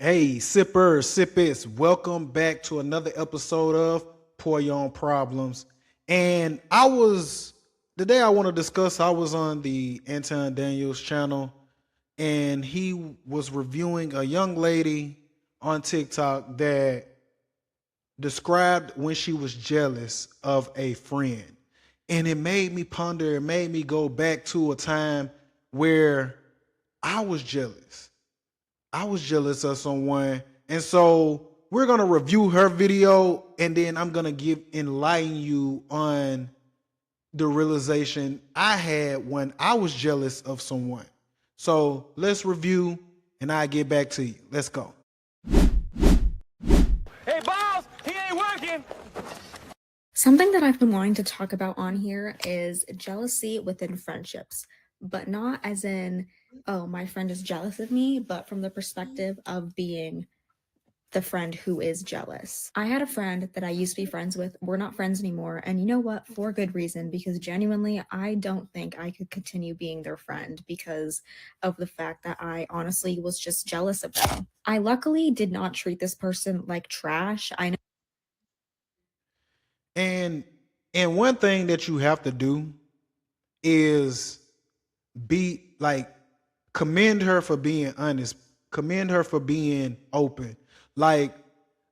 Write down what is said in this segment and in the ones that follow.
Hey, sippers, sippers, welcome back to another episode of Pour Your Own Problems. And today I want to discuss, I was on the Anton Daniels channel and he was reviewing a young lady on TikTok that described when she was jealous of a friend. And it made me ponder, it made me go back to a time where I was jealous. I was jealous of someone. And so we're gonna review her video and then I'm gonna give enlighten you on the realization I had when I was jealous of someone. So let's review and I get back to you. Let's go. Hey, boss, he ain't working. Something that I've been wanting to talk about on here is jealousy within friendships, but not as in, oh, my friend is jealous of me, but from the perspective of being the friend who is jealous. I had a friend that I used to be friends with. We're not friends anymore. And you know what? For good reason, because genuinely, I don't think I could continue being their friend because of the fact that I honestly was just jealous of them. I luckily did not treat this person like trash. I know. And and one thing that you have to do is be like commend her for being honest, commend her for being open. Like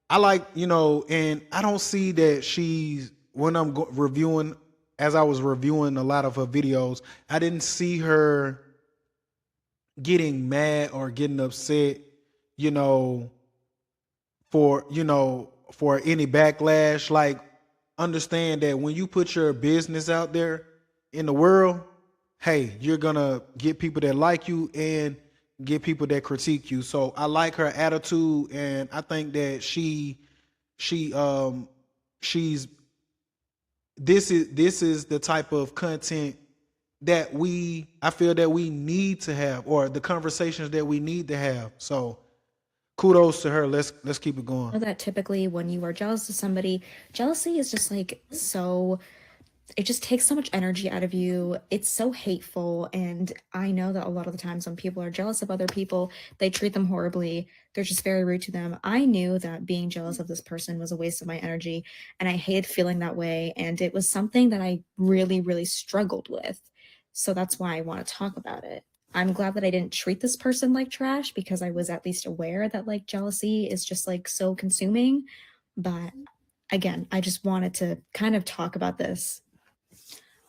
I like, and I don't see that she's when reviewing, as I was reviewing a lot of her videos, I didn't see her getting mad or getting upset, you know, for any backlash. Like, understand that when you put your business out there in the world, hey, you're gonna get people that like you and get people that critique you. So I like her attitude, and I think that she she's this is the type of content that I feel that we need to have, or the conversations that we need to have. So kudos to her. Let's keep it going. That typically when you are jealous of somebody, jealousy is just like so, it just takes so much energy out of you. It's so hateful. And I know that a lot of the times when people are jealous of other people, they treat them horribly. They're just very rude to them. I knew that being jealous of this person was a waste of my energy, and I hated feeling that way. And it was something that I really, really struggled with. So that's why I want to talk about it. I'm glad that I didn't treat this person like trash because I was at least aware that like jealousy is just like so consuming. But again, I just wanted to kind of talk about this.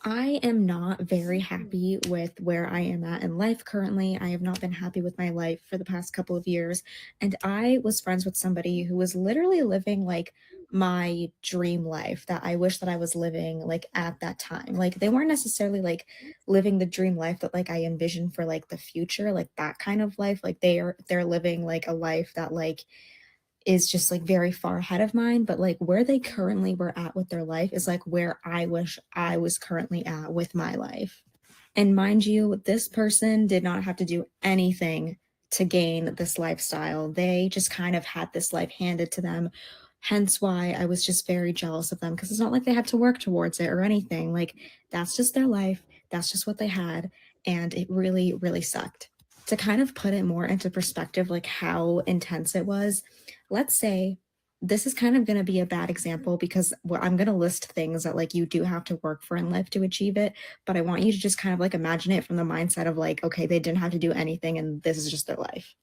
I am not very happy with where I am at in life currently. I have not been happy with my life for the past couple of years. And I was friends with somebody who was literally living like my dream life that I wish that I was living like at that time. Like they weren't necessarily like living the dream life that like I envisioned for like the future, like that kind of life. Like they're living like a life that like is just like very far ahead of mine, but like where they currently were at with their life is like where I wish I was currently at with my life. And mind you, this person did not have to do anything to gain this lifestyle. They just kind of had this life handed to them. Hence why I was just very jealous of them, because it's not like they had to work towards it or anything. Like that's just their life. That's just what they had. And it really, really sucked. To kind of put it more into perspective, like how intense it was, let's say this is kind of going to be a bad example because I'm going to list things that like you do have to work for in life to achieve it, but I want you to just kind of like imagine it from the mindset of like, okay, they didn't have to do anything and this is just their life.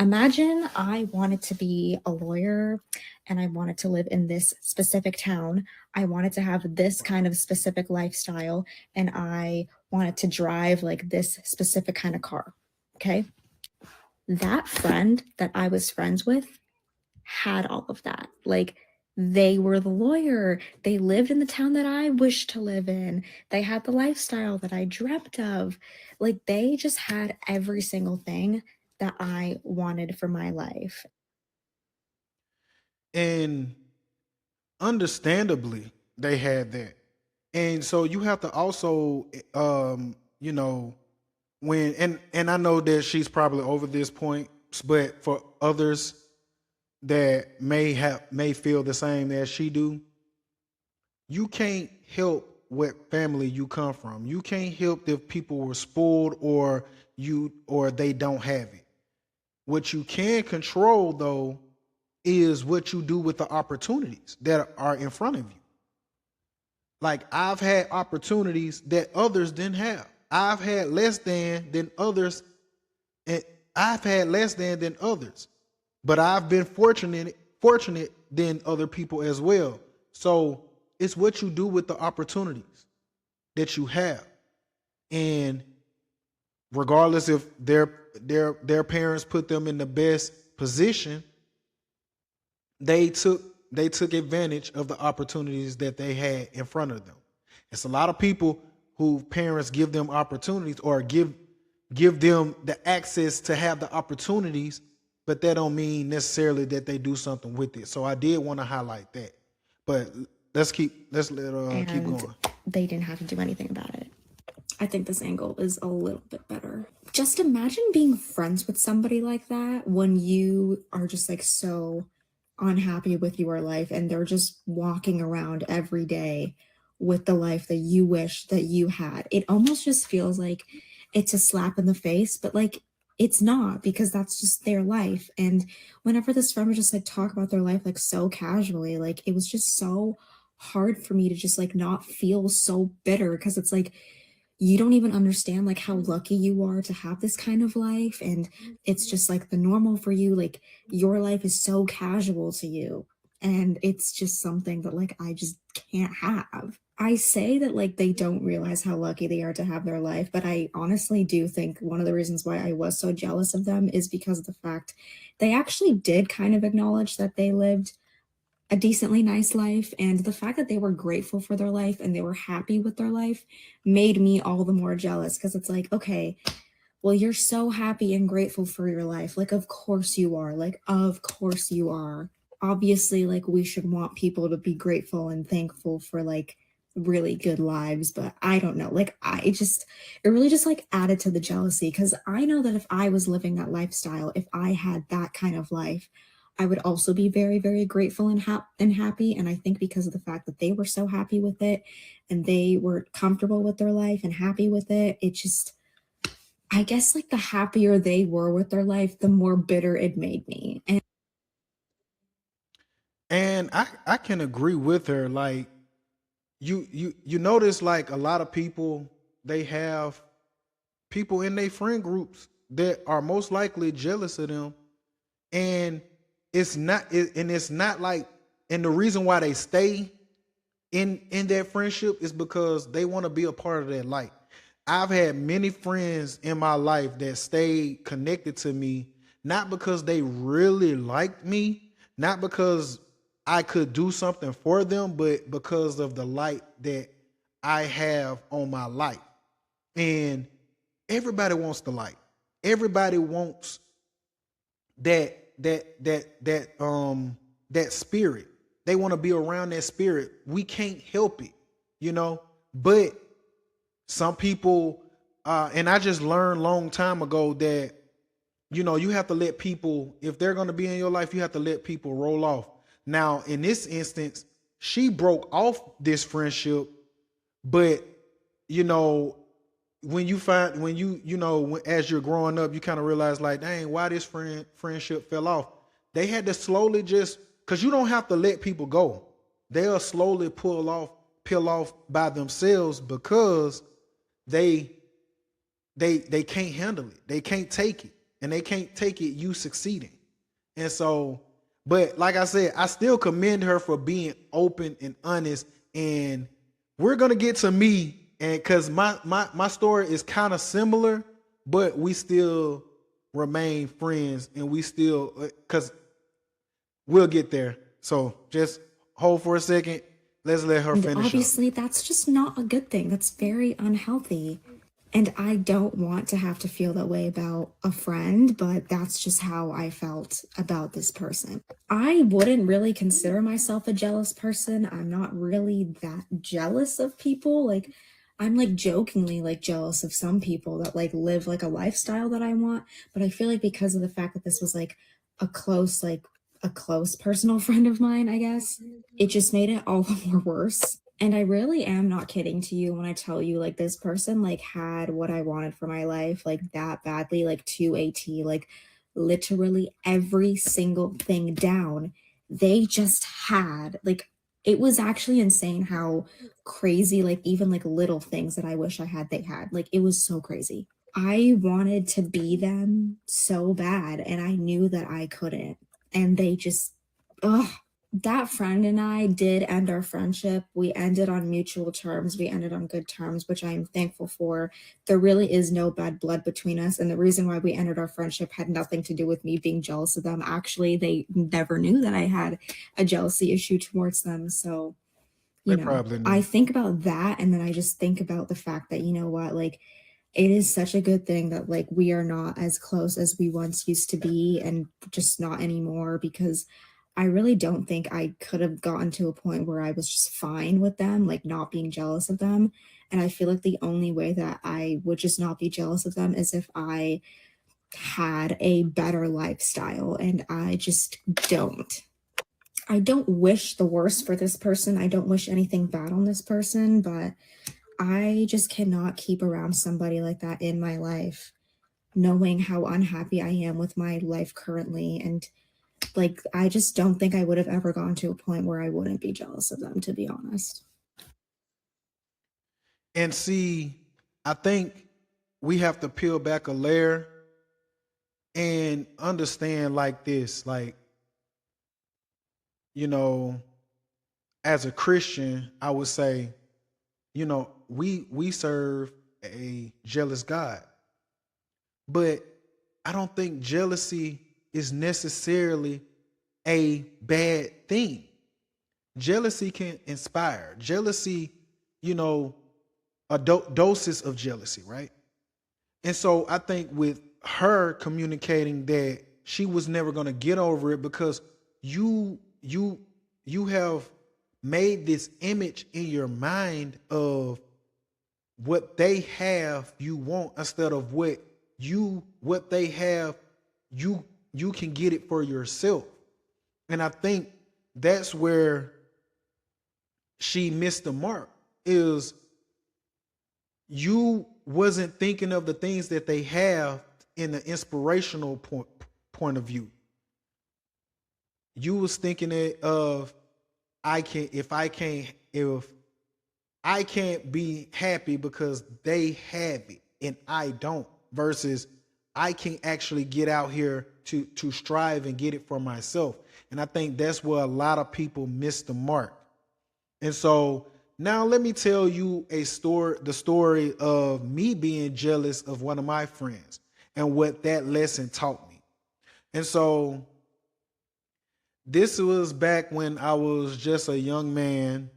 Imagine I wanted to be a lawyer and I wanted to live in this specific town. I wanted to have this kind of specific lifestyle and I wanted to drive like this specific kind of car. Okay. That friend that I was friends with had all of that. Like they were the lawyer. They lived in the town that I wished to live in. They had the lifestyle that I dreamt of. Like they just had every single thing that I wanted for my life. And understandably, they had that. And so you have to also, when and I know that she's probably over this point, but for others that may feel the same as she do, you can't help what family you come from. You can't help if people were spoiled or they don't have it. What you can control though is what you do with the opportunities that are in front of you. Like I've had opportunities that others didn't have. I've had less than others, and I've had less than others. But I've been fortunate than other people as well. So it's what you do with the opportunities that you have. And regardless if their parents put them in the best position, they took advantage of the opportunities that they had in front of them. It's a lot of people who parents give them opportunities or give them the access to have the opportunities, but that don't mean necessarily that they do something with it. So I did want to highlight that. But keep And going. they didn't have to do anything about it. I think this angle is a little bit better. Just imagine being friends with somebody like that when you are just like so unhappy with your life and they're just walking around every day with the life that you wish that you had. It almost just feels like it's a slap in the face, but like it's not, because that's just their life. And whenever this friend would just like talk about their life like so casually, like it was just so hard for me to just like not feel so bitter, because it's like you don't even understand like how lucky you are to have this kind of life, and it's just like the normal for you, like your life is so casual to you, and it's just something that like I just can't have. I say that like they don't realize how lucky they are to have their life, but I honestly do think one of the reasons why I was so jealous of them is because of the fact they actually did kind of acknowledge that they lived a decently nice life, and the fact that they were grateful for their life and they were happy with their life made me all the more jealous, because it's like, okay, well, you're so happy and grateful for your life, like of course you are, like of course you are. Obviously, like we should want people to be grateful and thankful for like really good lives, but I don't know, like I just, it really just like added to the jealousy, because I know that if I was living that lifestyle, if I had that kind of life, I would also be very, very grateful and happy. And I think because of the fact that they were so happy with it and they were comfortable with their life and happy with it, it just, I guess like the happier they were with their life, the more bitter it made me. And I can agree with her. Like you notice like a lot of people, they have people in their friend groups that are most likely jealous of them, and it's not like, and the reason why they stay in that friendship is because they want to be a part of that light. I've had many friends in my life that stayed connected to me, not because they really liked me, not because I could do something for them, but because of the light that I have on my life. And everybody wants the light. Everybody wants that spirit. They want to be around that spirit. We can't help it, you know. But some people, and I just learned long time ago that, you know, you have to let people, if they're going to be in your life, you have to let people roll off. Now, in this instance, she broke off this friendship, but you know, as you're growing up, you kind of realize like, dang, why this friendship fell off. They had to slowly, just because you don't have to let people go, they'll slowly peel off by themselves, because they they can't handle it, they can't take it, and they can't take it you succeeding. And so, but like I said, I still commend her for being open and honest. And we're gonna get to me, and because my story is kind of similar, but we still remain friends, and we still, because we'll get there. So just hold for a second. Let's let her And finish up. obviously, that's just not a good thing. That's very unhealthy. And I don't want to have to feel that way about a friend, but that's just how I felt about this person. I wouldn't really consider myself a jealous person. I'm not really that jealous of people. Like, I'm like jokingly like jealous of some people that like live like a lifestyle that I want. But I feel like because of the fact that this was like a close personal friend of mine, I guess, it just made it all the more worse. And I really am not kidding to you when I tell you like this person like had what I wanted for my life like that badly, like to a T. Like literally every single thing down. They just had like, it was actually insane how crazy, like even like little things that I wish I had, they had. Like it was so crazy. I wanted to be them so bad, and I knew that I couldn't. And they just, ugh. That friend and I did end our friendship. We ended on mutual terms. We ended on good terms, which I am thankful for. There really is no bad blood between us. And the reason why we ended our friendship had nothing to do with me being jealous of them. Actually, they never knew that I had a jealousy issue towards them. So, They probably I knew. think about that, and then I just think about the fact that, you know what, like it is such a good thing that like we are not as close as we once used to be, and just not anymore, because I really don't think I could have gotten to a point where I was just fine with them, like not being jealous of them. And I feel like the only way that I would just not be jealous of them is if I had a better lifestyle, and I just don't. I don't wish the worst for this person. I don't wish anything bad on this person, but I just cannot keep around somebody like that in my life, knowing how unhappy I am with my life currently. And like, I just don't think I would have ever gone to a point where I wouldn't be jealous of them, to be honest. And see, I think we have to peel back a layer and understand like this, like, you know, as a Christian, I would say, we serve a jealous God. But I don't think jealousy is necessarily a bad thing. Jealousy can inspire. Jealousy, you know, doses of jealousy, right? And so I think with her communicating that she was never going to get over it because you you you have made this image in your mind of what they have you want instead of what they have you can get it for yourself. And I think that's where she missed the mark, is you wasn't thinking of the things that they have in the inspirational point of view. You was thinking it of, if I can't be happy because they have it and I don't, versus I can actually get out here to strive and get it for myself. And I think that's where a lot of people miss the mark. And so now let me tell you the story of me being jealous of one of my friends and what that lesson taught me. And so this was back when I was just a young man,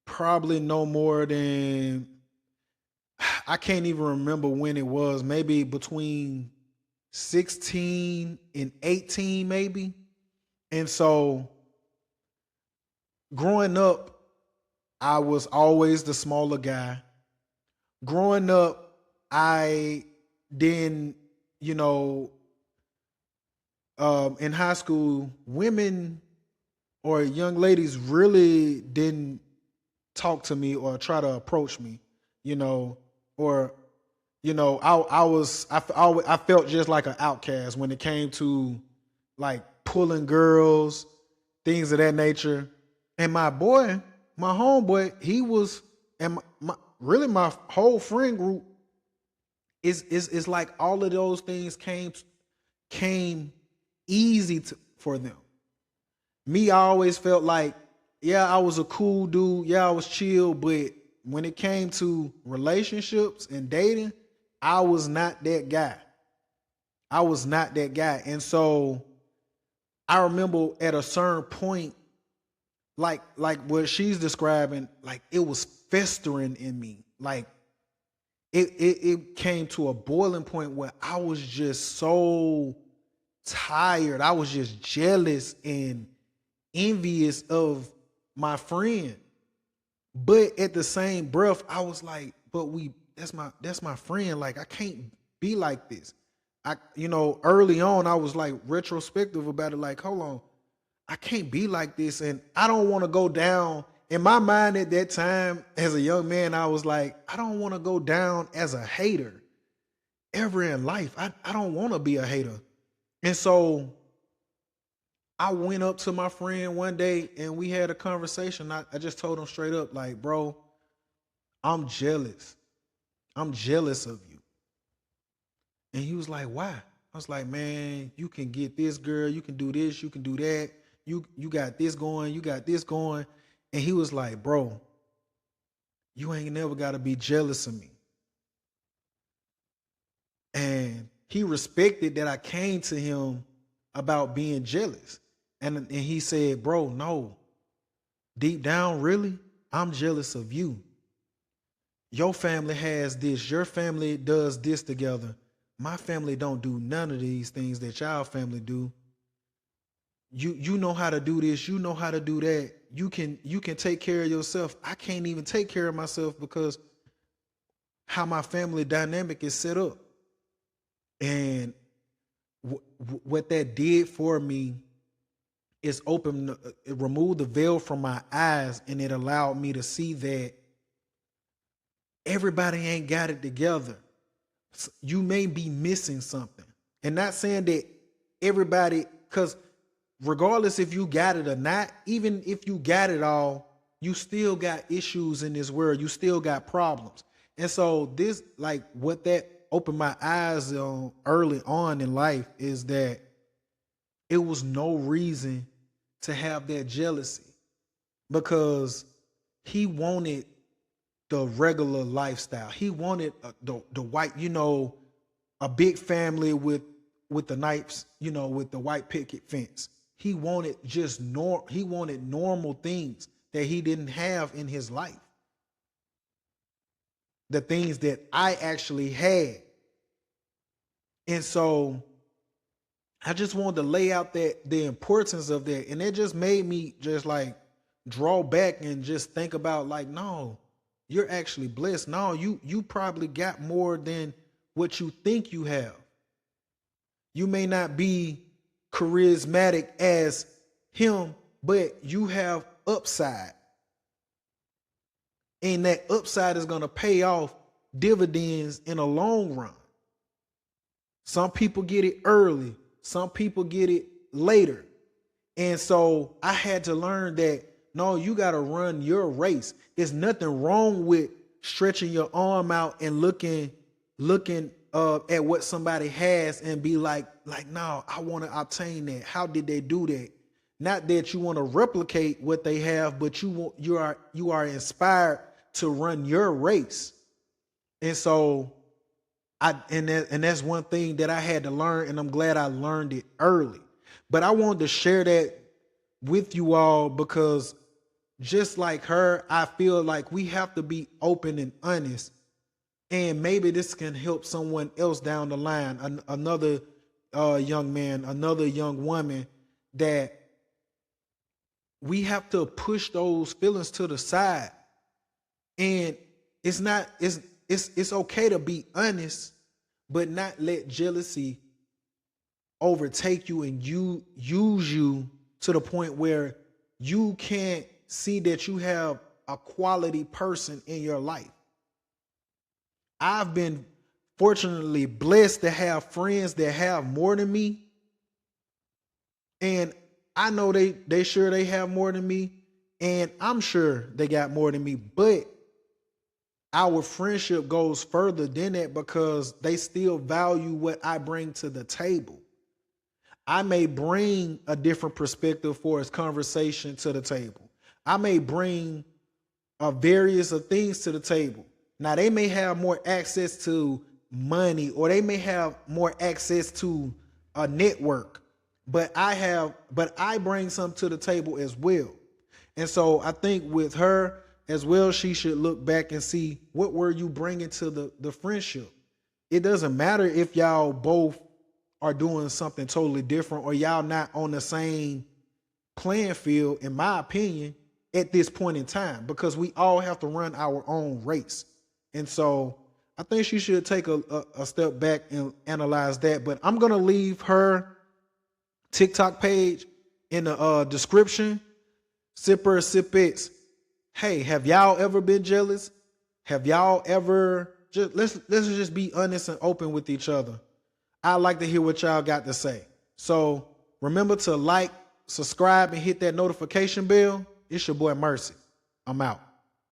probably no more than, I can't even remember when it was, maybe between 16 and 18 maybe. And so growing up, I was always the smaller guy. Growing up, I didn't, you know, in high school, women or young ladies really didn't talk to me or try to approach me, you know, or I felt just like an outcast when it came to like pulling girls, things of that nature. And my homeboy, he was, and really my whole friend group is like all of those things came easy for them. Me, I always felt like, yeah, I was a cool dude, yeah, I was chill, but when it came to relationships and dating, I was not that guy. I was not that guy. And so I remember at a certain point, like what she's describing, like it was festering in me. Like it came to a boiling point where I was just so tired. I was just jealous and envious of my friend. But at the same breath, I was like, but that's my friend. Like I can't be like this. Early on I was like retrospective about it, like, hold on, I can't be like this. And I don't want to go down. In my mind at that time, as a young man, I was like, I don't want to go down as a hater ever in life. I don't want to be a hater. And so I went up to my friend one day and we had a conversation. I just told him straight up, like, bro, I'm jealous. I'm jealous of you. And he was like, why? I was like, man, you can get this girl, you can do this, you can do that. You got this going, you got this going. And he was like, bro, you ain't never gotta be jealous of me. And he respected that I came to him about being jealous. And he said, bro, no, deep down, really, I'm jealous of you. Your family has this, your family does this together. My family don't do none of these things that y'all family do. You know how to do this, you know how to do that. You can take care of yourself. I can't even take care of myself because how my family dynamic is set up. And what that did for me is it removed the veil from my eyes, and it allowed me to see that everybody ain't got it together. You may be missing something. And not saying that everybody, because regardless if you got it or not, even if you got it all, you still got issues in this world. You still got problems. And so this, like, what that opened my eyes on early on in life is that it was no reason to have that jealousy, because he wanted the regular lifestyle. He wanted the white, a big family with the knives, with the white picket fence. He wanted he wanted normal things that he didn't have in his life. The things that I actually had. And so I just wanted to lay out the importance of that. And it just made me just like draw back and just think about, like, no, you're actually blessed. No, you probably got more than what you think you have. You may not be charismatic as him, but you have upside. And that upside is going to pay off dividends in a long run. Some people get it early. Some people get it later. And so I had to learn that, no, you got to run your race. There's nothing wrong with stretching your arm out and looking at what somebody has and be like, no, I want to obtain that. How did they do that? Not that you want to replicate what they have, but you are inspired to run your race. And so that's one thing that I had to learn, and I'm glad I learned it early. But I wanted to share that with you all because just like her, I feel like we have to be open and honest. And maybe this can help someone else down the line, another young man, another young woman, that we have to push those feelings to the side. And it's okay to be honest, but not let jealousy overtake you and use you to the point where you can't see that you have a quality person in your life. I've been fortunately blessed to have friends that have more than me. And I know they sure they have more than me. And I'm sure they got more than me. But our friendship goes further than that because they still value what I bring to the table. I may bring a different perspective for his conversation to the table. I may bring a various of things to the table. Now, they may have more access to money or they may have more access to a network, but I bring something to the table as well. And so I think with her as well, she should look back and see what were you bringing to the friendship. It doesn't matter if y'all both are doing something totally different or y'all not on the same playing field, in my opinion, at this point in time, because we all have to run our own race. And so I think she should take a step back and analyze that. But I'm going to leave her TikTok page in the description. Sipper Sippets. Hey, have y'all ever been jealous? Have y'all ever let's just be honest and open with each other. I'd like to hear what y'all got to say. So remember to like, subscribe, and hit that notification bell. It's your boy Mercy. I'm out.